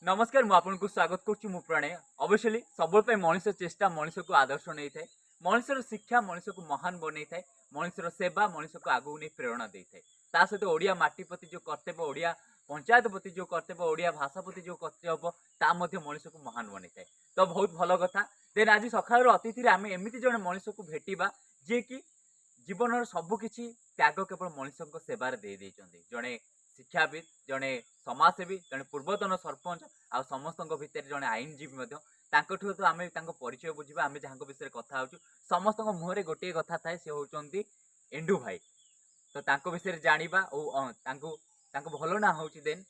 नमस्कार मु आपन को स्वागत करुच्ची मु प्रणय अवश्य सब मनुष्य चेष्टा मनुष्य को आदर्श नहीं थाए मनुष्यर शिक्षा मनुष्य को महान बनई थाए मनुष्यर सेवा मनुष्य को आगू नहीं प्रेरणा दे थाए ता सहित ओडिया माटी प्रति जो कर्तव्य ओडिया पंचायत प्रति जो कर्तव्य ओडिया भाषा प्रति जो कर्तव्य ता मनुष्य को महान बनी थाए तो बहुत भल कथा देन आज सकाळ अतिथि आम एमती जड़े मनुष्य को भेटा जी कि जीवन सबकि त्याग केवल मनुष्य सेवार दे जड़े शिक्षाविद जड़े समाजसेवी जड़े पूर्वतन सरपंच आ समस्त भितर जड़े आईनजीवी तो आम परिचय बुझा आम जहाँ विषय कथा समस्त मुहर गोटे कथा थाए सी हूँ एंडू भाई तो विषय जाना और भल ना हूँ देन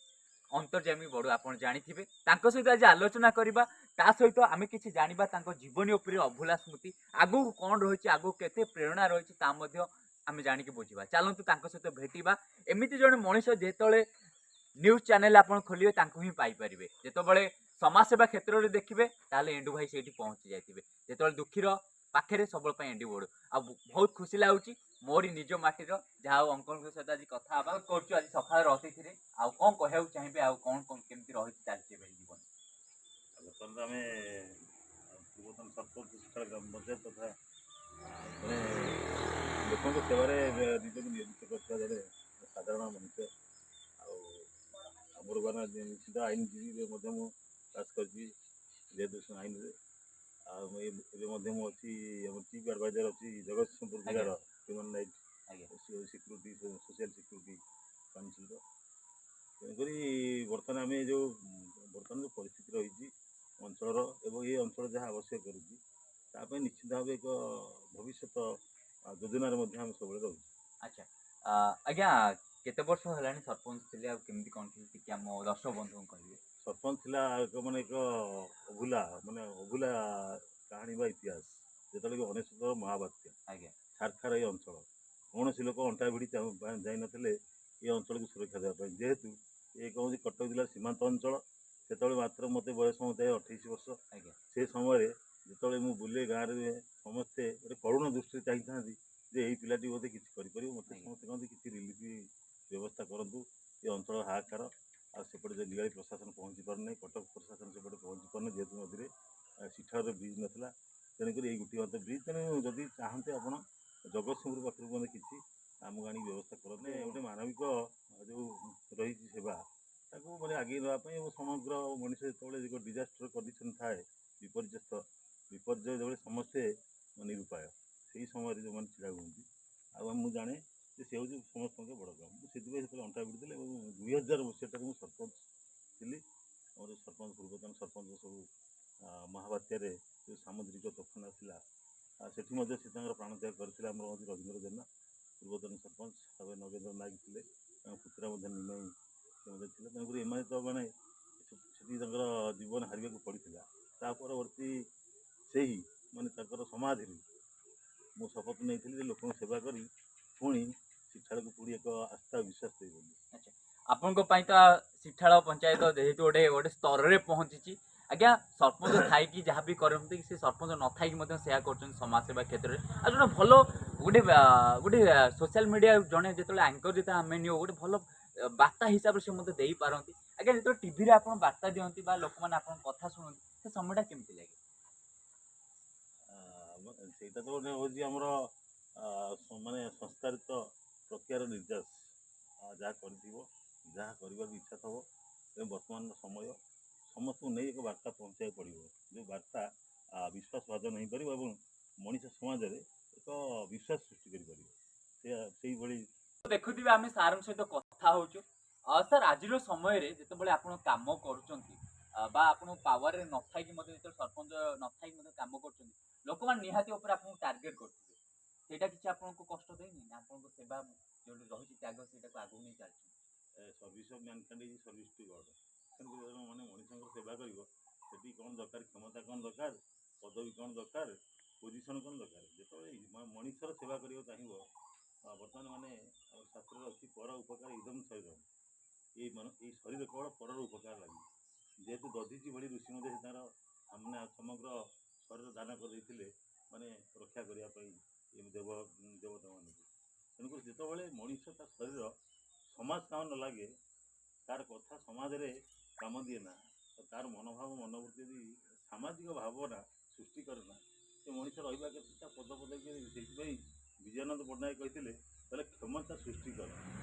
अंतर्जामी बड़ू आप जाथे सहित आज आलोचना करवा सहित आम कि जाना जीवनी उपर अभूला स्मृति आगू कौन रही आगू के प्रेरणा रही आम जानिक बुझा चलतु सहित भेटा एमती जड़े मनीष जिते न्यूज चैनल आप खोलिए ही पाइपर जिते समाजसेवा क्षेत्र में देखिए ताले एंडू भाई से पहुंची जाइए जो दुखीर पाखे सब एंडू बड़ू आ बहुत खुशी लगुच मोरी निज माटीर जहाँ अंकल सहित आज कथा कर आज सकाळ अतिथि आउ कौन कहूँ चाहिए आउ कौन केमती रही चलती जीवन ବର୍ତ୍ତମାନ ଆମେ ପୂର୍ବତନ ସରପଞ୍ଚ ଶିକ୍ଷା ଗ୍ରାମ ପଞ୍ଚାୟତ ତଥା ଜଣେ ଲୋକଙ୍କ ସେବାରେ ନିଜକୁ ନିୟୋଜିତ କରିଥିବା ଜଣେ ସାଧାରଣ ମଣିଷ ଆଉ ଆମର ନିଶ୍ଚିତ ଆଇନଜୀବୀରେ ମଧ୍ୟ ମୁଁ ପାସ୍ କରିଛି ଯେହେତୁ ଆଇନରେ ଆଉ ଏବେ ମଧ୍ୟ ମୁଁ ଅଛି ଆମର ଚିଫ୍ ଆଡ଼ଭାଇଜର ଅଛି ଜଗତସିଂହପୁର ଜିଲ୍ଲାର human right security social security councillor ତେଣୁକରି ବର୍ତ୍ତମାନ ଆମେ ବର୍ତ୍ତମାନ ଯେଉଁ ପରିସ୍ଥିତି ରହିଛି ଅଞ୍ଚଳର ଏବଂ ଏ ଅଞ୍ଚଳ ଯାହା ଆବଶ୍ୟକ କରୁଛି ତା ପାଇଁ ନିଶ୍ଚିତ ଭାବେ ଏକ ଭବିଷ୍ୟତ ଯୋଜନାରେ ମଧ୍ୟ ଆମେ ସବୁବେଳେ ରହୁଛୁ। ଆଚ୍ଛା ଆଜ୍ଞା କେତେ ବର୍ଷ ହେଲାଣି ସରପଞ୍ଚ ଥିଲେ ଆଉ କେମିତି କ'ଣ ଥିଲେ ଟିକେ ଆମ ଦର୍ଶକ ବନ୍ଧୁଙ୍କୁ କହିବେ। ସରପଞ୍ଚ ଥିଲା ଏକ ଅଭୁଲା କାହାଣୀ ବା ଇତିହାସ ଯେତେବେଳେ କି 1900 ମହାବାତ୍ୟା ଆଜ୍ଞା ଛାରଖାର ଏ ଅଞ୍ଚଳ କୌଣସି ଲୋକ ଅଣ୍ଟା ଭିଡ଼ି ଯାଇନଥିଲେ ଏ ଅଞ୍ଚଳକୁ ସୁରକ୍ଷା ଦେବା ପାଇଁ ଯେହେତୁ ଏ କୌଣସି କଟକ ଜିଲ୍ଲାର ସୀମାନ୍ତ ଅଞ୍ଚଳ ସେତେବେଳେ ମାତ୍ର ମୋତେ ବୟସ ମୋତେ 28 ବର୍ଷ ଆଜ୍ଞା ସେ ସମୟରେ ଯେତେବେଳେ ମୁଁ ବୁଲେ ଗାଁରେ ସମସ୍ତେ ଗୋଟେ କରୁଣ ଦୃଷ୍ଟିରେ ଚାହିଁଥାନ୍ତି ଯେ ଏଇ ପିଲାଟି ବୋଧେ କିଛି କରିପାରିବ ମୋତେ ସମସ୍ତେ କହନ୍ତି କିଛି ରିଲିଫ୍ ବ୍ୟବସ୍ଥା କରନ୍ତୁ ଏ ଅଞ୍ଚଳ ହାହାକାର ଆଉ ସେପଟେ ଯେ ନିଗାଳି ପ୍ରଶାସନ ପହଞ୍ଚି ପାରୁନାହିଁ କଟକ ପ୍ରଶାସନ ସେପଟେ ପହଞ୍ଚି ପାରୁନି ଯେହେତୁ ମଝିରେ ଶିକ୍ଷାର ବ୍ରିଜ୍ ନଥିଲା ତେଣୁକରି ଏଇ ଗୋଟିଏ ମାତ୍ର ବ୍ରିଜ୍ ତେଣୁ ଯଦି ଚାହାନ୍ତେ ଆପଣ ଜଗତସିଂହପୁର ପାଖରୁ ମଧ୍ୟ କିଛି ଆମକୁ ଆଣିକି ବ୍ୟବସ୍ଥା କରନ୍ତେ ଗୋଟେ ମାନବିକ ଯେଉଁ ରହିଛି ସେବା ତାକୁ ମାନେ ଆଗେଇ ନେବା ପାଇଁ ଏବଂ ସମଗ୍ର ମଣିଷ ଯେତେବେଳେ ଏକ ଡିଜାଷ୍ଟର କଣ୍ଡିସନ୍ ଥାଏ ବିପର୍ଯ୍ୟୟ ଯେତେବେଳେ ସମସ୍ତେ ନିରୁପାୟ ସେଇ ସମୟରେ ଯେଉଁମାନେ ଛିଡ଼ା ହୁଅନ୍ତି ଆଉ ମୁଁ ଜାଣେ ଯେ ସେ ହେଉଛି ସମସ୍ତଙ୍କ ବଡ଼ କାମ ମୁଁ ସେଥିପାଇଁ ସେତେବେଳେ ଅଣ୍ଟା ଭିଡ଼ିଥିଲି ଏବଂ 2000 ମସିହାଟାରେ ମୁଁ ସରପଞ୍ଚ ଥିଲି ଆମର ସରପଞ୍ଚ ପୂର୍ବତନ ସରପଞ୍ଚ ସବୁ ମହାବାତ୍ୟାରେ ଯେଉଁ ସାମୁଦ୍ରିକ ତୋଫାନ ଆସିଲା ସେଠି ମଧ୍ୟ ସେ ତାଙ୍କର ପ୍ରାଣତ୍ୟାଗ କରିଥିଲେ ଆମର ହେଉଛି ରବୀନ୍ଦ୍ର ଜେନା ପୂର୍ବତନ ସରପଞ୍ଚ ତାପରେ ନଗେନ୍ଦ୍ର ନାୟକ ଥିଲେ ତାଙ୍କ ପୁତୁରା ମଧ୍ୟ ନିମାଇ ସେ ମଧ୍ୟ ଥିଲେ ତେଣୁକରି ଏମାନେ ତ ମାନେ ସେଠି ତାଙ୍କର ଜୀବନ ହାରିବାକୁ ପଡ଼ିଥିଲା ତା ପରବର୍ତ୍ତୀ ସେହି ମାନେ ତାଙ୍କର ସମାଧିରେ ମୁଁ ଶପଥ ନେଇଥିଲି ଯେ ଲୋକଙ୍କ ସେବା କରି ପୁଣି ଶିକ୍ଷାକୁ ପୁଣି ଏକ ଆସ୍ଥା ବିଶ୍ୱାସ ଦେଇଗଲି। ଆଚ୍ଛା ଆପଣଙ୍କ ପାଇଁ ତ ଶିକ୍ଷାଳ ପଞ୍ଚାୟତ ଯେହେତୁ ଗୋଟେ ସ୍ତରରେ ପହଞ୍ଚିଛି ଆଜ୍ଞା ସରପଞ୍ଚ ଥାଇକି ଯାହା ବି କରନ୍ତି ସେ ସରପଞ୍ଚ ନଥାଇକି ମଧ୍ୟ ସେୟା କରୁଛନ୍ତି ସମାଜସେବା କ୍ଷେତ୍ରରେ ଆଉ ଜଣେ ଭଲ ଗୋଟେ ସୋସିଆଲ ମିଡ଼ିଆ ଜଣେ ଯେତେବେଳେ ଆଙ୍କର ଯେତେବେଳେ ଆମେ ନିଅ ଗୋଟେ ଭଲ ବାର୍ତ୍ତା ହିସାବରେ ସେ ମଧ୍ୟ ଦେଇପାରନ୍ତି ଆଜ୍ଞା ଯେତେବେଳେ ଟିଭିରେ ଆପଣ ବାର୍ତ୍ତା ଦିଅନ୍ତି ବା ଲୋକମାନେ ଆପଣଙ୍କ କଥା ଶୁଣନ୍ତି ସେ ସମୟଟା କେମିତି ଲାଗେ? ସେଇଟା ତ ଗୋଟେ ହେଉଛି ଆମର ମାନେ ସଂସ୍କାରିତ ପ୍ରକ୍ରିୟାର ନିର୍ଯାସ ଯାହା କରିଥିବ ଯାହା କରିବାକୁ ଇଚ୍ଛା ଥିବ ଏବଂ ବର୍ତ୍ତମାନର ସମୟ ସମସ୍ତଙ୍କୁ ନେଇ ଏକ ବାର୍ତ୍ତା ପହଞ୍ଚାଇବାକୁ ପଡ଼ିବ ଯେଉଁ ବାର୍ତ୍ତା ବିଶ୍ୱାସଭାଜନ ହେଇପାରିବ ଏବଂ ମଣିଷ ସମାଜରେ ଏକ ବିଶ୍ୱାସ ସୃଷ୍ଟି କରିପାରିବ ସେଇଭଳି ଦେଖୁଥିବେ ଆମେ ସାର୍ଙ୍କ ସହିତ କଥା ହଉଛୁ ସାର୍ ଆଜିର ସମୟରେ ଯେତେବେଳେ ଆପଣ କାମ କରୁଛନ୍ତି ବା ଆପଣ ପାୱାରରେ ନଥାଇକି ମଧ୍ୟ ଯେତେବେଳେ ସରପଞ୍ଚ ନଥାଇକି ମଧ୍ୟ କାମ କରୁଛନ୍ତି ଲୋକମାନେ ନିହାତି ଉପରେ ଆପଣଙ୍କୁ ଟାର୍ଗେଟ କରୁଥିବେ ସେଇଟା କିଛି ଆପଣଙ୍କୁ କଷ୍ଟ ଦେଇନି ଆପଣଙ୍କ ସେବା ଯୋଉଠି ରହିଛି ତ୍ୟାଗ ସେଇଟାକୁ ଆଗକୁ ନେଇ ଚାଲିଛି service of mankind is service to God ତେଣୁକରି ମାନେ ମଣିଷଙ୍କର ସେବା କରିବ ସେଠି କ'ଣ ଦରକାର କ୍ଷମତା କ'ଣ ଦରକାର ପଦବୀ କ'ଣ ଦରକାର ପୋଜିସନ୍ କ'ଣ ଦରକାର ଯେତେବେଳେ ମଣିଷର ସେବା କରିବାକୁ ଚାହିଁବ ବର୍ତ୍ତମାନ ମାନେ ଶାସ୍ତ୍ରରେ ଅଛି ପର ଉପକାର ଇଦମ୍ ଶରୀରମ୍ ଏଇ ଶରୀର କେବଳ ପରର ଉପକାର ଲାଗି ଯେହେତୁ ଦଧିଚି ଭଳି ଋଷି ମଧ୍ୟ ସେ ତାର ସମଗ୍ର ଶରୀର ଦାନ କରିଦେଇଥିଲେ ମାନେ ରକ୍ଷା କରିବା ପାଇଁ ଦେବତାମାନଙ୍କୁ ତେଣୁକରି ଯେତେବେଳେ ମଣିଷ ତା ଶରୀର ସମାଜ କାମ ନ ଲାଗେ ତାର କଥା ସମାଜରେ କାମ ଦିଏ ନା ତାର ମନୋଭାବ ମନୋବୃତ୍ତି ଯଦି ସାମାଜିକ ଭାବନା ସୃଷ୍ଟି କରେ ନା ସେ ମଣିଷ ରହିବା କେତେ ପଦ ପଦେ। ସେଇଥିପାଇଁ ବିଜୟାନନ୍ଦ ପଟ୍ଟନାୟକ କହିଥିଲେ ତାହେଲେ କ୍ଷମତା ସୃଷ୍ଟି କର,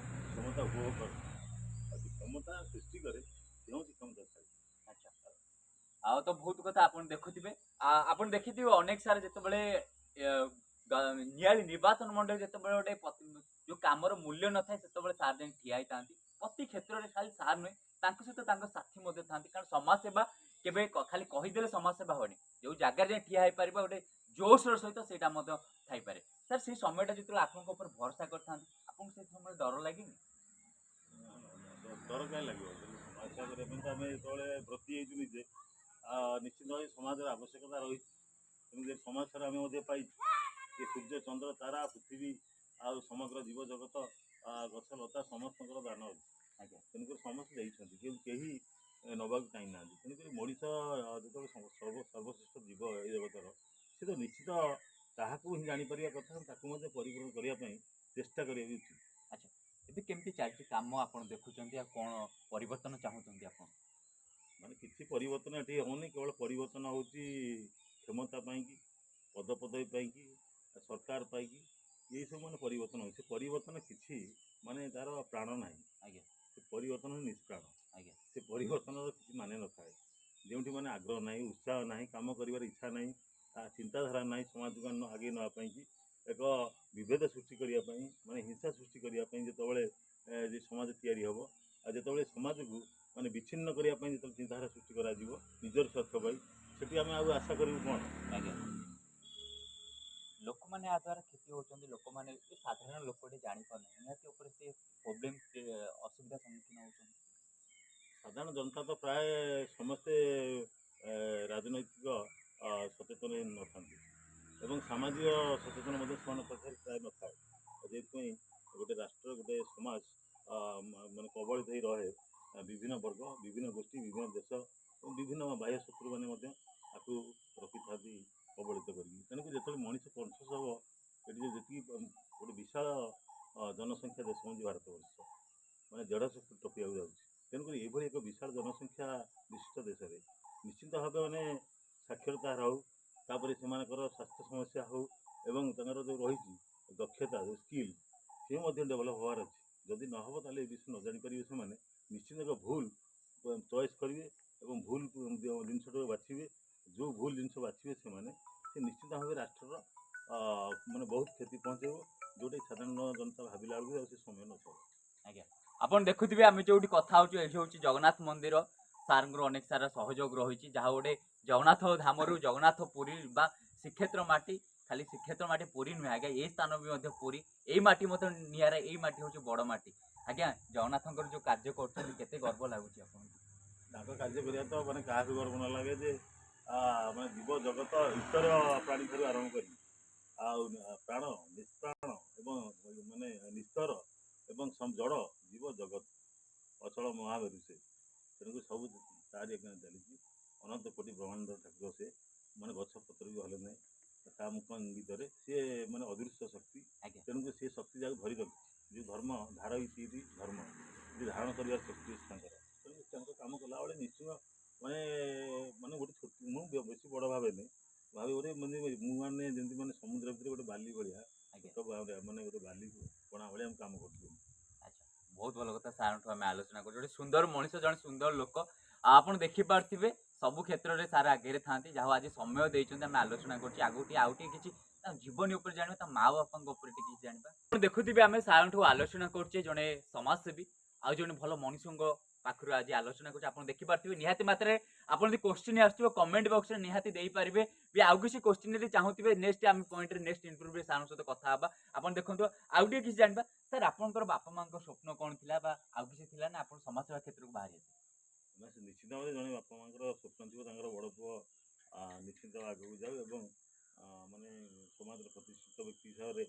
କ୍ଷମତା ଉପଭୋଗ କର। ଆଉ ସେ କ୍ଷମତା ସୃଷ୍ଟି କରେ ସେ ହେଉଛି କ୍ଷମତାଶାଳୀ। ଆଚ୍ଛା ଆଉ ତ ବହୁତ କଥା ଆପଣ ଦେଖୁଥିବେ ଆପଣ ଦେଖିଥିବେ ଅନେକ ସାରା ଯେତେବେଳେ ନିଆଳି ନିର୍ବାଚନ ମଣ୍ଡଳୀ ଯେତେବେଳେ ଗୋଟେ ଯୋଉ କାମର ମୂଲ୍ୟ ନଥାଏ ସେତେବେଳେ ସାର୍ ଯାଇ ଠିଆ ହେଇଥାନ୍ତି। ପ୍ରତି କ୍ଷେତ୍ରରେ ଖାଲି ସାର୍ ନୁହେଁ ତାଙ୍କ ସହିତ ତାଙ୍କ ସାଥୀ ମଧ୍ୟ ଥାନ୍ତି, କାରଣ ସମାଜ ସେବା କେବେ ଖାଲି କହିଦେଲେ ସମାଜ ସେବା ହବନି, ଯୋଉ ଜାଗାରେ ଯାଇ ଠିଆ ହେଇପାରିବା ଗୋଟେ ଜୋସ୍ର ସହିତ ସେଇଟା ମଧ୍ୟ ଥାଇପାରେ। ସାର୍ ସେଇ ସମୟଟା ଯେତେବେଳେ ଆପଣଙ୍କ ଉପରେ ଭରସା କରିଥାନ୍ତି ଆପଣଙ୍କୁ ସେଇ ସମୟରେ ଡର ଲାଗେନି? ଡର କାହିଁ ଲାଗିବ? ସମାଜ ସେବା କରିବା ପାଇଁ ତ ଆମେ ଯେତେବେଳେ ବ୍ରତୀ ହେଇଛୁ ନିଜେ ନିଶ୍ଚିତ ଭାବେ ସମାଜର ଆବଶ୍ୟକତା ରହିଛି। ତେଣୁକରି ସମାଜ ସେବା ଆମେ ମଧ୍ୟ ପାଇଛୁ। ଏ ସୂର୍ଯ୍ୟ ଚନ୍ଦ୍ର ତାରା ପୃଥିବୀ ଆଉ ସମଗ୍ର ଜୀବଜଗତ ଗଛ ଲତା ସମସ୍ତଙ୍କର ଦାନ ଅଛି। ଆଜ୍ଞା ତେଣୁକରି ସମସ୍ତେ ଦେଇଛନ୍ତି କିନ୍ତୁ କେହି ନେବାକୁ ଚାହିଁନାହାନ୍ତି। ତେଣୁକରି ମଣିଷ ଯେତେବେଳେ ସର୍ବଶ୍ରେଷ୍ଠ ଜୀବ ଏଇ ଜଗତର ସେ ତ ନିଶ୍ଚିତ ତାହାକୁ ହିଁ ଜାଣିପାରିବା କଥା, ତାକୁ ମଧ୍ୟ ପରିପୂରଣ କରିବା ପାଇଁ ଚେଷ୍ଟା କରିବା ବି ଉଚିତ। ଆଚ୍ଛା ଏବେ କେମିତି ଚାଲିଛି କାମ ଆପଣ ଦେଖୁଛନ୍ତି ଆଉ କ'ଣ ପରିବର୍ତ୍ତନ ଚାହୁଁଛନ୍ତି ଆପଣ? ମାନେ କିଛି ପରିବର୍ତ୍ତନ ଏଠି ହେଉନି, କେବଳ ପରିବର୍ତ୍ତନ ହେଉଛି କ୍ଷମତା ପାଇଁକି, ପଦପଦବୀ ପାଇଁକି, ସରକାର ପାଇଁକି ଏଇସବୁ ମାନେ ପରିବର୍ତ୍ତନ ହେଉଛି। ସେ ପରିବର୍ତ୍ତନ କିଛି ମାନେ ତାର ପ୍ରାଣ ନାହିଁ। ଆଜ୍ଞା ସେ ପରିବର୍ତ୍ତନ ନିଷ୍ପ୍ରାଣ। ଆଜ୍ଞା ସେ ପରିବର୍ତ୍ତନର କିଛି ମାନେ ନଥାଏ। ଯେଉଁଠି ମାନେ ଆଗ୍ରହ ନାହିଁ, ଉତ୍ସାହ ନାହିଁ, କାମ କରିବାର ଇଚ୍ଛା ନାହିଁ, ଚିନ୍ତାଧାରା ନାହିଁ ସମାଜକୁ ଆଗେଇ ନେବା ପାଇଁକି, ଏକ ବିଭେଦ ସୃଷ୍ଟି କରିବା ପାଇଁ, ମାନେ ହିଂସା ସୃଷ୍ଟି କରିବା ପାଇଁ ଯେତେବେଳେ ଯେ ସମାଜ ତିଆରି ହେବ, ଆଉ ଯେତେବେଳେ ସମାଜକୁ ମାନେ ବିଚ୍ଛିନ୍ନ କରିବା ପାଇଁ ଯେତେବେଳେ ଚିନ୍ତାଧାରା ସୃଷ୍ଟି କରାଯିବ ନିଜର ସ୍ୱାର୍ଥ ପାଇଁ, ସେଠି ଆମେ ଆଉ ଆଶା କରିବୁ କ'ଣ? ଆଜ୍ଞା ଲୋକମାନେ ୟା ଦ୍ୱାରା କ୍ଷତି ହେଉଛନ୍ତି, ଲୋକମାନେ ସାଧାରଣ ଲୋକଟେ ଜାଣିପାରୁନାହିଁ, ନିହାତି ଉପରେ ସେ ପ୍ରୋବ୍ଲେମ୍ ଅସୁବିଧା ସମ୍ମୁଖୀନ ହେଉଛନ୍ତି। ସାଧାରଣ ଜନତା ତ ପ୍ରାୟ ସମସ୍ତେ ରାଜନୈତିକ ସଚେତନ ନଥାନ୍ତି ଏବଂ ସାମାଜିକ ସଚେତନ ମଧ୍ୟ ସେମାନଙ୍କ ପାଖରେ ପ୍ରାୟ ନଥାଏ। ଯେଉଁଥିପାଇଁ ଗୋଟେ ରାଷ୍ଟ୍ର ଗୋଟେ ସମାଜ ମାନେ କବଳିତ ହୋଇ ରହେ। ବିଭିନ୍ନ ବର୍ଗ, ବିଭିନ୍ନ ଗୋଷ୍ଠୀ, ବିଭିନ୍ନ ଦେଶ ଏବଂ ବିଭିନ୍ନ ବାହ୍ୟ ଶତ୍ରୁମାନେ ମଧ୍ୟ ତାକୁ ରଖିଥାନ୍ତି କବଳିତ କରିକି। ତେଣୁକରି ଯେତେବେଳେ ମଣିଷ କନସସ୍ ହେବ ଏଠି ଯେତିକି ଗୋଟେ ବିଶାଳ ଜନସଂଖ୍ୟା ଦେଶ ହେଉଛି ଭାରତବର୍ଷ, ମାନେ 150 କୋଟି ଟପିବାକୁ ଯାଉଛି। ତେଣୁକରି ଏଭଳି ଏକ ବିଶାଳ ଜନସଂଖ୍ୟା ବିଶିଷ୍ଟ ଦେଶରେ ନିଶ୍ଚିତ ଭାବେ ମାନେ ସାକ୍ଷରତା ହାର ହେଉ, ତାପରେ ସେମାନଙ୍କର ସ୍ୱାସ୍ଥ୍ୟ ସମସ୍ୟା ହେଉ ଏବଂ ତାଙ୍କର ଯେଉଁ ରହିଛି ଦକ୍ଷତା, ଯେଉଁ ସ୍କିଲ୍, ସେ ମଧ୍ୟ ଡେଭଲପ୍ ହେବାର ଅଛି। ଯଦି ନ ହେବ ତାହେଲେ ଏ ବିଷୟ ନ ଜାଣିପାରିବେ ସେମାନେ ନିଶ୍ଚିତ ଏକ ଭୁଲ ଚଏସ୍ କରିବେ ଏବଂ ଭୁଲ ଜିନିଷଟାକୁ ବାଛିବେ। ଯେଉଁ ଭୁଲ ଜିନିଷ ବାଛିବେ ସେମାନେ ସେ ନିଶ୍ଚିତ ଭାବେ ରାଷ୍ଟ୍ରର ମାନେ ବହୁତ କ୍ଷତି ପହଞ୍ଚାଇବ, ଯେଉଁଟାକି ସାଧାରଣ ଜନତା ଭାବିଲା ବେଳକୁ ଆଉ ସେ ସମୟ ନଥିବ। ଆଜ୍ଞା ଆପଣ ଦେଖୁଥିବେ ଆମେ ଯୋଉଠି କଥା ହଉଛୁ ଏଠି ହଉଛି ଜଗନ୍ନାଥ ମନ୍ଦିର। ସାର୍ଙ୍କର ଅନେକ ସାରା ସହଯୋଗ ରହିଛି, ଯାହା ଗୋଟେ ଜଗନ୍ନାଥ ଧାମରୁ ଜଗନ୍ନାଥ ପୁରୀ ବା ଶ୍ରୀକ୍ଷେତ୍ର ମାଟି, ଖାଲି ଶ୍ରୀକ୍ଷେତ୍ର ମାଟି ପୁରୀ ନୁହେଁ ଆଜ୍ଞା, ଏଇ ସ୍ଥାନ ବି ମଧ୍ୟ ପୁରୀ, ଏଇ ମାଟି ମଧ୍ୟ ନିଆରା, ଏଇ ମାଟି ହଉଛି ବଡ଼ ମାଟି। ଆଜ୍ଞା ଜଗନ୍ନାଥଙ୍କର ଯୋଉ କାର୍ଯ୍ୟ କରୁଛନ୍ତି କେତେ ଗର୍ବ ଲାଗୁଛି ଆପଣଙ୍କୁ? ତାଙ୍କ କାର୍ଯ୍ୟ କରିବା ତ ମାନେ କାହାକୁ ଗର୍ବ ନ ଲାଗେ ଯେ ମାନେ ଜୀବ ଜଗତ ଇତର ପ୍ରାଣୀ ଠାରୁ ଆରମ୍ଭ କରି ଆଉ ପ୍ରାଣ, ନିଷ୍ପ୍ରାଣ ଏବଂ ମାନେ ନିସ୍ତର ଏବଂ ଜଡ଼ ଜୀବ ଜଗତ ଅଚଳ ମହାମେରୁ ସେ। ତେଣୁକରି ସବୁ ତାରି ଏখানে ଚାଲିଛି। ଅନନ୍ତ କୋଟି ବ୍ରହ୍ମାଣ୍ଡ ଠାକୁର ସେ, ମାନେ ଗଛ ପତ୍ର ବି ହଲେ ନାହିଁ ତା ମୁଖ ଇଙ୍ଗିତରେ ସିଏ ମାନେ ଅଦୃଶ୍ୟ ଶକ୍ତି। ଆଜ୍ଞା ତେଣୁକରି ସେ ଶକ୍ତି ଯାକୁ ଧରି ରଖିଛି, ଯେଉଁ ଧର୍ମ ଧାର ହେଇଛି ଧର୍ମ ଯେ ଧାରଣ କରିବାର ଶକ୍ତି ଅଛି ତାଙ୍କର। ତେଣୁ ତାଙ୍କ କାମ କଲାବେଳେ ନିଶ୍ଚୟ ମାନେ ମାନେ ଗୋଟେ ମୁଁ ବେଶୀ ବଡ଼ ଭାବେନି, ଭାବେ ଗୋଟେ ମାନେ ମୁଁ ମାନେ ଯେମିତି ମାନେ ସମୁଦ୍ର ଭିତରେ ଗୋଟେ ବାଲି ଭଳିଆ, ଆଜ୍ଞା ଛୋଟ ମାନେ ଗୋଟେ ବାଲି କଣା ଭଳିଆ ଆମେ କାମ କରୁଛୁ। ଆଚ୍ଛା ବହୁତ ଭଲ କଥା ସାର୍ଙ୍କଠୁ ଆମେ ଆଲୋଚନା କରୁଛୁ। ଗୋଟେ ସୁନ୍ଦର ମଣିଷ, ଜଣେ ସୁନ୍ଦର ଲୋକ। ଆପଣ ଦେଖିପାରୁଥିବେ ସବୁ କ୍ଷେତ୍ରରେ ସାର୍ ଆଗରେ ଥାନ୍ତି, ଯାହା ଆଜି ସମୟ ଦେଇଛନ୍ତି ଆମେ ଆଲୋଚନା କରୁଛୁ। ଆଗକୁ ଆଉ ଟିକେ କିଛି ତା ଜୀବନୀ ଉପରେ ଜାଣିବା, ତା ମା ବାପାଙ୍କ ଉପରେ ଟିକେ କିଛି ଜାଣିବା। ଆପଣ ଦେଖୁଥିବେ ଆମେ ସାର୍ଙ୍କଠୁ ଆଲୋଚନା କରୁଛେ ଜଣେ ସମାଜସେବୀ ଆଉ ଜଣେ ଭଲ ମଣିଷଙ୍କ ପାଖରୁ ଆଜି ଆଲୋଚନା କରୁଛେ। ଆପଣ ଦେଖିପାରୁଥିବେ ନିହାତି ମାତ୍ରାରେ ଆପଣ ଯଦି କୋଶ୍ଚିନ୍ ଆସୁଥିବ କମେଣ୍ଟ ବକ୍ସରେ ନିହାତି ଦେଇପାରିବେ ବି। ଆଉ କିଛି କୋଶ୍ଚିନ୍ ଯଦି ଚାହୁଁଥିବେ ନେକ୍ସଟ ଆମେ ପଏଣ୍ଟରେ ନେକ୍ସଟ ଇଣ୍ଟରଭ୍ୟୁରେ ସାର୍ଙ୍କ ସହିତ କଥା ହେବା। ଆପଣ ଦେଖନ୍ତୁ ଆଉ ଟିକେ କିଛି ଜାଣିବା। ସାର୍ ଆପଣଙ୍କର ବାପା ମାଙ୍କ ସ୍ୱପ୍ନ କ'ଣ ଥିଲା ବା ଆଉ କିଛି ଥିଲା ନା ଆପଣ ସମାଜ ସେବା କ୍ଷେତ୍ରକୁ ବାହାରି ଆସିଲେ? ନା ସେ ନିଶ୍ଚିତ ଭାବରେ ଜଣେ ବାପା ମାଙ୍କର ସ୍ୱପ୍ନ ଥିବ ତାଙ୍କର ବଡ଼ ପୁଅ ନିଶ୍ଚିତ ଆଗକୁ ଯାଉ ଏବଂ ମାନେ ସମାଜର ପ୍ରତିଷ୍ଠିତ ବ୍ୟକ୍ତି ହିସାବରେ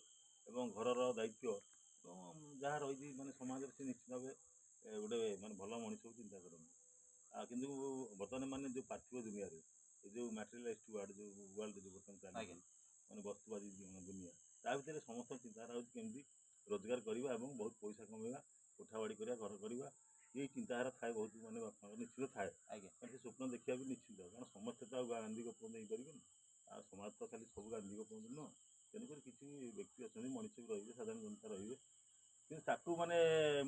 ଏବଂ ଘରର ଦାୟିତ୍ୱ ଏବଂ ଯାହା ରହିଛି ମାନେ ସମାଜରେ ସେ ନିଶ୍ଚିତ ଭାବେ ଗୋଟେ ମାନେ ଭଲ ମଣିଷକୁ ଚିନ୍ତା କରନ୍ତି। କିନ୍ତୁ ବର୍ତ୍ତମାନ ମାନେ ଯେଉଁ ପାର୍ଥିବ ଦୁନିଆରେ ଏ ଯେଉଁ ମ୍ୟାଟେରିଆଲିଷ୍ଟ ୱାର୍ଲଡ ଯେଉଁ ବର୍ତ୍ତମାନ ଚାଲିଛି ମାନେ ବସ୍ତୁବାଦୀ ଦୁନିଆ, ତା ଭିତରେ ସମସ୍ତଙ୍କ ଚିନ୍ତାଧାରା ହେଉଛି କେମିତି ରୋଜଗାର କରିବା ଏବଂ ବହୁତ ପଇସା କମେଇବା, କୋଠାବାଡ଼ି କରିବା, ଘର କରିବା, ଏଇ ଚିନ୍ତାଧାରା ଥାଏ ବହୁତ ମାନେ ବାପାଙ୍କର ନିଶ୍ଚିତ ଥାଏ। ଆଜ୍ଞା ସେ ସ୍ୱପ୍ନ ଆଉ ସମାଜ ତ ଖାଲି ସବୁ ଗାନ୍ଧୀଙ୍କ ପହଞ୍ଚୁ ନୁହଁ, ତେଣୁକରି କିଛି ବ୍ୟକ୍ତି ଅଛନ୍ତି, ମଣିଷ ବି ରହିବେ, ସାଧାରଣ ଜନତା ରହିବେ, କିନ୍ତୁ ତାକୁ ମାନେ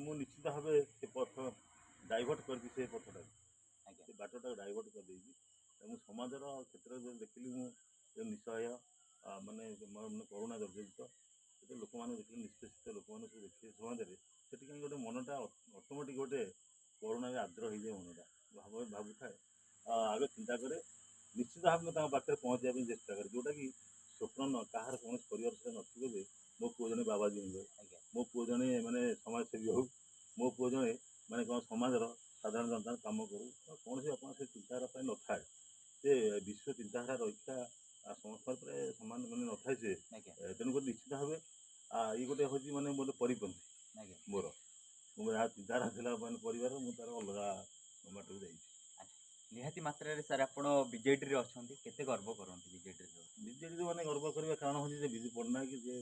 ମୁଁ ନିଶ୍ଚିତ ଭାବେ ସେ ପଥ ଡାଇଭର୍ଟ କରିଛି, ସେ ପଥଟାକୁ ଆଜ୍ଞା ସେ ବାଟଟାକୁ ଡାଇଭର୍ଟ କରିଦେଇଛି। ମୁଁ ସମାଜର କ୍ଷେତ୍ରରେ ଯେଉଁ ଦେଖିଲି, ମୁଁ ଯେଉଁ ନିଃସହାୟ ମାନେ କରୁଣା ଜର୍ଜରିତ ସେଠି ଲୋକମାନେ ଦେଖିଲେ, ନିଷ୍ପେଷିତ ଲୋକମାନେ ସବୁ ଦେଖିଲେ ସମାଜରେ, ସେଠି କାହିଁକି ଗୋଟେ ମନଟା ଅଟୋମେଟିକ୍ ଗୋଟେ କରୁଣାରେ ଆର୍ଦ୍ର ହେଇଯାଏ ମନଟା। ଭାବୁଥାଏ ଆଗେ ଚିନ୍ତା କରେ, ନିଶ୍ଚିତ ଭାବେ ମୁଁ ତାଙ୍କ ପାଖରେ ପହଞ୍ଚିବା ପାଇଁ ଚେଷ୍ଟା କରେ, ଯେଉଁଟାକି ସ୍ୱପ୍ନ କାହାର କୌଣସି ପରିବାର ସେଟା ନଥିବ ଯେ ମୋ ପୁଅ ଜଣେ ବାବାଜୀ ହେଇଯାଉ, ଆଜ୍ଞା ମୋ ପୁଅ ଜଣେ ମାନେ ସମାଜସେବୀ ହଉ, ମୋ ପୁଅ ଜଣେ ମାନେ କ'ଣ ସମାଜର ସାଧାରଣ ଜନତାର କାମ କରୁ, କୌଣସି ଆପଣଙ୍କ ସେ ଚିନ୍ତାଧାରା ପାଇଁ ନଥାଏ। ସେ ବିଶ୍ୱ ଚିନ୍ତାଧାରା ରକ୍ଷା ସମସ୍ତଙ୍କ ଉପରେ ସମାନ ମାନେ ନଥାଏ ସେ। ଆଜ୍ଞା ତେଣୁକରି ନିଶ୍ଚିତ ଭାବେ ଇଏ ଗୋଟେ ହେଉଛି ମାନେ ଗୋଟେ ପରିପନ୍ଥୀ ଆଜ୍ଞା ମୋର। ମୁଁ ଯାହା ଚିନ୍ତାଧାରା ଥିଲା ମାନେ ପରିବାର, ମୁଁ ତାର ଅଲଗା ବାଟକୁ ଯାଇଛି। ନିହାତି ମାତ୍ରାରେ ସାର୍ ଆପଣ ବିଜେଡିରେ ଅଛନ୍ତି, କେତେ ଗର୍ବ କରନ୍ତି ବିଜେଡିରେ? ବିଜେଡ଼ିରେ ମାନେ ଗର୍ବ କରିବା କାରଣ ହେଉଛି ଯେ ବିଜୁ ପଟ୍ଟନାୟକ ଯେ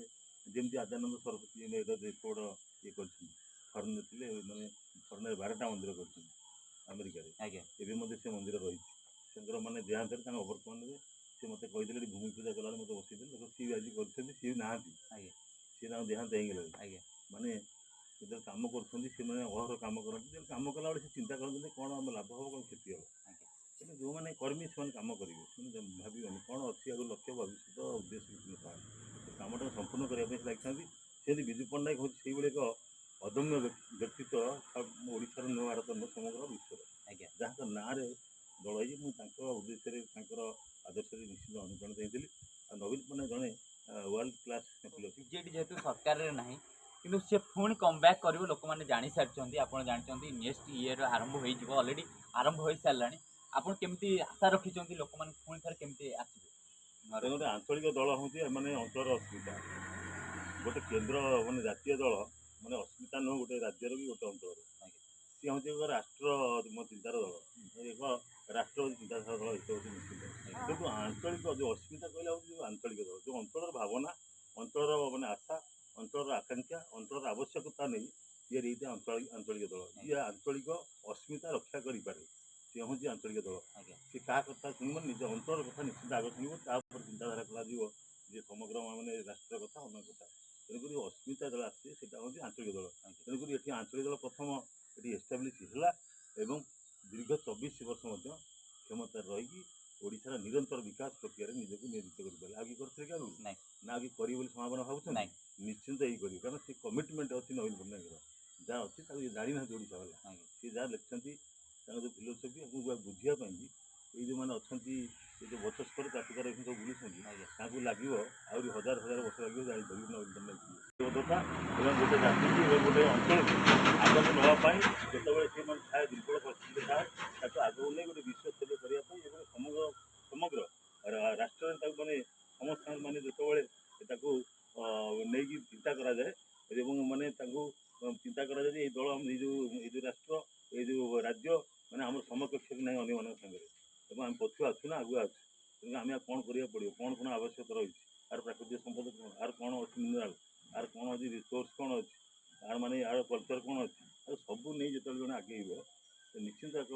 ଯେମିତି ଆଦ୍ୟାନନ୍ଦ ସରସ୍ୱତୀ ଏଇଟା ରେକର୍ଡ଼ ଇଏ କରିଛନ୍ତି, ଫରେନ୍ରେ ଥିଲେ ମାନେ ଫରେନ୍ରେ 12ଟା ମନ୍ଦିର କରିଛନ୍ତି ଆମେରିକାରେ, ଆଜ୍ଞା ଏବେ ମଧ୍ୟ ସେ ମନ୍ଦିର ରହିଛି। ତାଙ୍କର ମାନେ ଦେହାନ୍ତରେ ତାଙ୍କ ଅବର୍ତ୍ତମାନରେ ସେ ମୋତେ କହିଥିଲେ ଏଠି ଭୂମି ପୂଜା କଲାବେଳେ ମୋତେ ବସେଇଥିଲେ, ଦେଖ ସିଏ ଆଜି କରିଛନ୍ତି, ସିଏ ନାହାନ୍ତି, ଆଜ୍ଞା ସିଏ ତାଙ୍କ ଦେହାନ୍ତ ହେଇଗଲାଣି। ଆଜ୍ଞା ମାନେ ଯେତେବେଳେ କାମ କରୁଛନ୍ତି ସେମାନେ ଅହର କାମ କରନ୍ତି, ଯେତେବେଳେ କାମ କଲାବେଳେ ସେ ଚିନ୍ତା କରନ୍ତି କ'ଣ ଆମ ଲାଭ ହେବ, କ'ଣ କ୍ଷତି ହେବ। ଆଜ୍ଞା କିନ୍ତୁ ଯେଉଁମାନେ କର୍ମୀ ସେମାନେ କାମ କରିବେ, ସେମାନେ ଭାବିବେନି କ'ଣ ଅଛି ଆଗରୁ ଲକ୍ଷ୍ୟ ଭବିଷ୍ୟତ ଉଦ୍ଦେଶ୍ୟ କିଛି ନଥାଏ, ସେ କାମଟାକୁ ସମ୍ପୂର୍ଣ୍ଣ କରିବା ପାଇଁ ସେ ଲାଗିଥାନ୍ତି। ସେମିତି ବିଜୁ ପଟ୍ଟନାୟକ ହେଉଛି ସେଇଭଳି ଏକ ଅଦମ୍ୟ ବ୍ୟକ୍ତିତ୍ୱ ଓଡ଼ିଶାର ନୂଆ ଭାରତ ନୁହଁ, ସମଗ୍ର ବିଶ୍ୱର, ଆଜ୍ଞା ଯାହାଙ୍କ ନାଁରେ ଦଳ ହେଇଛି। ମୁଁ ତାଙ୍କ ଉଦ୍ଦେଶ୍ୟରେ ତାଙ୍କର ଆଦର୍ଶରେ ନିଶ୍ଚିତ ଅନୁପ୍ରାଣିତ ହେଇଥିଲି। ଆଉ ନବୀନ ପଟ୍ଟନାୟକ ଜଣେ ୱାର୍ଲଡ କ୍ଲାସ୍ ଫିଲୋସଫି। ବିଜେଡି ଯେହେତୁ ସରକାରରେ ନାହିଁ, କିନ୍ତୁ ସେ ପୁଣି କମ୍ ବ୍ୟାକ୍ କରିବ, ଲୋକମାନେ ଜାଣିସାରିଛନ୍ତି, ଆପଣ ଜାଣିଛନ୍ତି ନେକ୍ସଟ ଇୟର ଆରମ୍ଭ ହେଇଯିବ, ଅଲରେଡ଼ି ଆରମ୍ଭ ହୋଇସାରିଲାଣି। ଆପଣ କେମିତି ଆଶା ରଖିଛନ୍ତି ଲୋକମାନେ ପୁଣି ଥରେ କେମିତି ଆସିବେ? ଗୋଟେ ଆଞ୍ଚଳିକ ଦଳ ହେଉଛି ମାନେ ଅଞ୍ଚଳର ଅସ୍ମିତା, ଗୋଟେ କେନ୍ଦ୍ର ମାନେ ଜାତୀୟ ଦଳ ମାନେ ଅସ୍ମିତା ନୁହଁ ଗୋଟେ ରାଜ୍ୟର ବି ଗୋଟେ ଅଞ୍ଚଳର। ଆଜ୍ଞା ସିଏ ହେଉଛି ଏକ ରାଷ୍ଟ୍ର ଚିନ୍ତାର ଦଳ, ଏକ ରାଷ୍ଟ୍ର ଚିନ୍ତାଧାରା ଦଳ, ଏସବୁ ହେଉଛି ନିଶ୍ଚିତ। କିନ୍ତୁ ଆଞ୍ଚଳିକ ଯେଉଁ ଅସ୍ମିତା କହିଲେ ହେଉଛି ଯେଉଁ ଆଞ୍ଚଳିକ ଦଳ, ଯେଉଁ ଅଞ୍ଚଳର ଭାବନା, ଅଞ୍ଚଳର ମାନେ ଆଶା, ଅଞ୍ଚଳର ଆକାଂକ୍ଷା, ଅଞ୍ଚଳର ଆବଶ୍ୟକତା ନେଇ ତିଆରି ହେଇଥାଏ ଆଞ୍ଚଳିକ ଦଳ। ଯିଏ ଆଞ୍ଚଳିକ ଅସ୍ମିତା ରକ୍ଷା କରିପାରେ ସେ ହେଉଛି ଆଞ୍ଚଳିକ ଦଳ। ଆଜ୍ଞା ସେ କାହା କଥା ଶୁଣିବ, ନିଜ ଅଞ୍ଚଳର କଥା ନିଶ୍ଚିତ ଆଗ ଶୁଣିବ, ତାପରେ ଚିନ୍ତାଧାରା କରାଯିବ ଯେ ସମଗ୍ର ମାନେ ରାଷ୍ଟ୍ର କଥା, ଅନ୍ୟ କଥା। ତେଣୁକରି ଅସ୍ମିତା ଦଳ ଆସିছে ସେଇଟା ହେଉଛି ଆଞ୍ଚଳିକ ଦଳ। ତେଣୁକରି ଏଠି ଆଞ୍ଚଳିକ ଦଳ ପ୍ରଥମ ଏଠି ଏଷ୍ଟାବ୍ଲିଶ୍ ହେଲା ଏବଂ ଦୀର୍ଘ 24 ବର୍ଷ ମଧ୍ୟ କ୍ଷମତାରେ ରହିକି ଓଡ଼ିଶାର ନିରନ୍ତର ବିକାଶ ପ୍ରକ୍ରିୟାରେ ନିଜକୁ ନିୟୋଜିତ କରିପାରିଲେ। ଆଉ କି କରିଥିଲେ କି ଆଗରୁ? ନାଇଁ ନା ଆଉ କି କରିବେ ବୋଲି ସମାପନ ଭାବୁଛନ୍ତି? ନାଇଁ ନିଶ୍ଚିନ୍ତ ଏଇ କରିବେ, କାରଣ ସେ କମିଟମେଣ୍ଟ ଅଛି ନବୀନ ପଟ୍ଟନାୟକର, ଯାହା ଅଛି ତାକୁ ଜାଣିନାହାନ୍ତି ଓଡ଼ିଶା ବାଲା। ଆଜ୍ଞା ସେ ଯାହା ଲେଖିଛନ୍ତି ତାଙ୍କ ଯେଉଁ ଫିଲୋସଫି ଆକୁ ବୁଝିବା ପାଇଁ ବି ଏଇ ଯେଉଁମାନେ ଅଛନ୍ତି, ଏ ଯେଉଁ ବଚସ୍ପତି ଚାଟୁକାର ଏଠି ସବୁ ବୁଲୁଛନ୍ତି, ଆଜ୍ଞା ତାଙ୍କୁ ଲାଗିବ ଆହୁରି ହଜାର ହଜାର ବର୍ଷ ଲାଗିବ ଜାଣିପାରିବେ ନବୀନ ପଟ୍ଟନାୟକ ବିରୋଧତା ଏବଂ ଗୋଟେ ଜାତିକୁ ଏବଂ ଗୋଟେ ଅଞ୍ଚଳକୁ ଆଗକୁ ନେବା ପାଇଁ ଯେତେବେଳେ ସେମାନେ ଥାଏ ଦୁର୍ବଳ ପରିସ୍ଥିତି ଥାଏ, ତାକୁ ଆଗକୁ ନେଇ ଗୋଟେ ବିଶ୍ୱସ୍ତରୀୟ କରିବା ପାଇଁ ଏବଂ ସମଗ୍ର ରାଷ୍ଟ୍ରରେ ତାକୁ ମାନେ ସମସ୍ତ ମାନେ ଯେତେବେଳେ ତାକୁ ନେଇକି ଚିନ୍ତା କରାଯାଏ ଏବଂ ମାନେ ତାଙ୍କୁ ଚିନ୍ତା କରାଯାଏ ଯେ ଏଇ ଦଳ ଏଇ ଯେଉଁ ରାଷ୍ଟ୍ର, ଏଇ ଯେଉଁ ରାଜ୍ୟ ମାନେ ଆମର ସମକକ୍ଷ ବି ନାହିଁ ଅନ୍ୟମାନଙ୍କ ସାଙ୍ଗରେ, ଏବଂ ଆମେ ପଛୁଆ ଅଛୁ ନା ଆଗୁଆ ଅଛୁ। ତେଣୁ ଆମେ ଆଉ କ'ଣ କରିବାକୁ ପଡ଼ିବ, କ'ଣ କ'ଣ ଆବଶ୍ୟକତା ରହିଛି, ଆର ପ୍ରାକୃତିକ ସମ୍ପଦ କ'ଣ, ଆର କ'ଣ ଅଛି ମିନେରାଲ, ଆର କ'ଣ ଅଛି ରିସୋର୍ସ, କ'ଣ ଅଛି ଆର ମାନେ ଆର କଲଚର କ'ଣ ଅଛି, ଆଉ ସବୁ ନେଇ ଯେତେବେଳେ ଜଣେ ଆଗେଇବ ସେ ନିଶ୍ଚିନ୍ତ ଏକ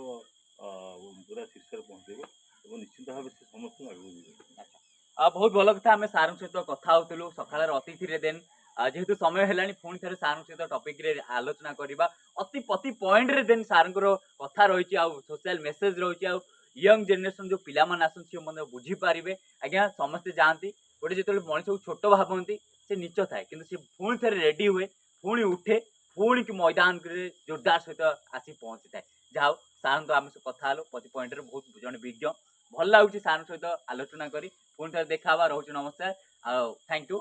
ପୁରା ଶୀର୍ଷରେ ପହଞ୍ଚେଇବ ଏବଂ ନିଶ୍ଚିନ୍ତ ଭାବେ ସେ ସମସ୍ତଙ୍କୁ ଆଗକୁ ଯିବେ। ବହୁତ ଭଲ କଥା, ଆମେ ସାର୍ଙ୍କ ସହିତ କଥା ହଉଥିଲୁ ସକାଳର ଅତିଥିରେ। ଦେନ୍ ଯେହେତୁ ସମୟ ହେଲାଣି ପୁଣି ଥରେ ସାର୍ଙ୍କ ସହିତ ଟପିକରେ ଆଲୋଚନା କରିବା ପ୍ରତି ପଏଣ୍ଟରେ। ଦେନ୍ ସାର୍ଙ୍କର କଥା ରହିଛି, ଆଉ ସୋସିଆଲ ମେସେଜ ରହିଛି, ଆଉ ୟଙ୍ଗ ଜେନେରେସନ ଯେଉଁ ପିଲାମାନେ ଆସନ୍ତି ସେ ମଧ୍ୟ ବୁଝିପାରିବେ। ଆଜ୍ଞା ସମସ୍ତେ ଯାଆନ୍ତି, ଗୋଟେ ଯେତେବେଳେ ମଣିଷକୁ ଛୋଟ ଭାବନ୍ତି ସେ ନିଚ ଥାଏ, କିନ୍ତୁ ସେ ପୁଣି ଥରେ ରେଡି ହୁଏ, ପୁଣି ଉଠେ, ପୁଣି ମଇଦାନରେ ଜୋରଦାର ସହିତ ଆସି ପହଞ୍ଚିଥାଏ। ଯାହା ହଉ ସାର୍ଙ୍କ ଆମେ କଥା ହେଲୁ ପ୍ରତି ପଏଣ୍ଟରେ, ବହୁତ ଜଣେ ବିଜ୍ଞ, ଭଲ ଲାଗୁଛି ସାର୍ଙ୍କ ସହିତ ଆଲୋଚନା କରି। ପୁଣି ଥରେ ଦେଖା ହେବା, ରହୁଛି ନମସ୍କାର ଆଉ ଥ୍ୟାଙ୍କ ୟୁ।